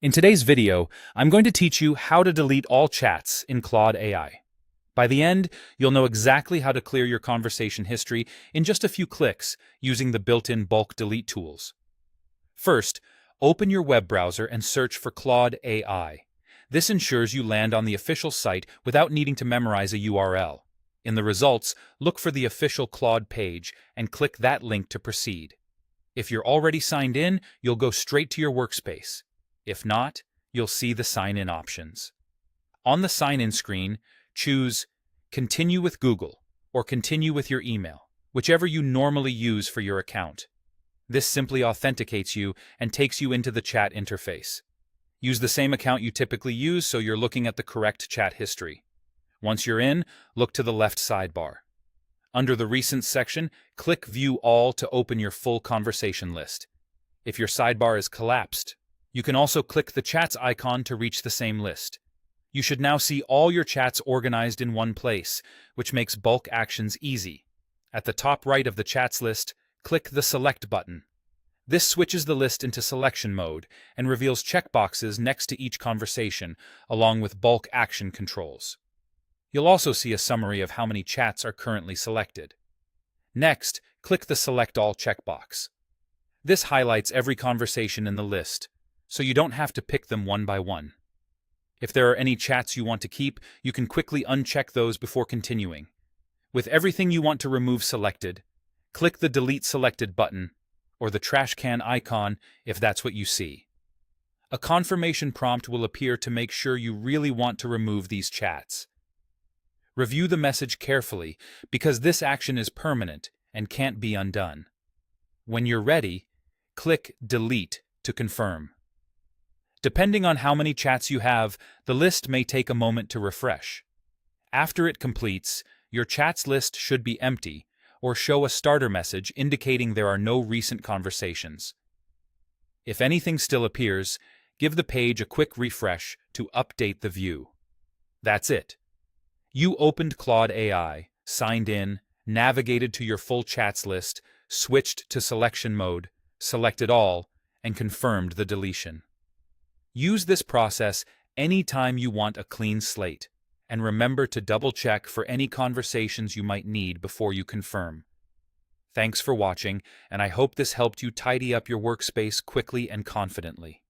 In today's video, I'm going to teach you how to delete all chats in Claude AI. By the end, you'll know exactly how to clear your conversation history in just a few clicks using the built-in bulk delete tools. First, open your web browser and search for Claude AI. This ensures you land on the official site without needing to memorize a URL. In the results, look for the official Claude page and click that link to proceed. If you're already signed in, you'll go straight to your workspace. If not, you'll see the sign-in options. On the sign-in screen, choose Continue with Google or Continue with your email, whichever you normally use for your account. This simply authenticates you and takes you into the chat interface. Use the same account you typically use so you're looking at the correct chat history. Once you're in, look to the left sidebar. Under the Recent section, click View All to open your full conversation list. If your sidebar is collapsed, you can also click the chats icon to reach the same list. You should now see all your chats organized in one place, which makes bulk actions easy. At the top right of the chats list, click the Select button. This switches the list into selection mode and reveals checkboxes next to each conversation, along with bulk action controls. You'll also see a summary of how many chats are currently selected. Next, click the Select All checkbox. This highlights every conversation in the list, so you don't have to pick them one by one. If there are any chats you want to keep, you can quickly uncheck those before continuing. With everything you want to remove selected, click the Delete Selected button or the trash can icon if that's what you see. A confirmation prompt will appear to make sure you really want to remove these chats. Review the message carefully because this action is permanent and can't be undone. When you're ready, click Delete to confirm. Depending on how many chats you have, the list may take a moment to refresh. After it completes, your chats list should be empty or show a starter message indicating there are no recent conversations. If anything still appears, give the page a quick refresh to update the view. That's it. You opened Claude AI, signed in, navigated to your full chats list, switched to selection mode, selected all, and confirmed the deletion. Use this process anytime you want a clean slate, and remember to double-check for any conversations you might need before you confirm. Thanks for watching, and I hope this helped you tidy up your workspace quickly and confidently.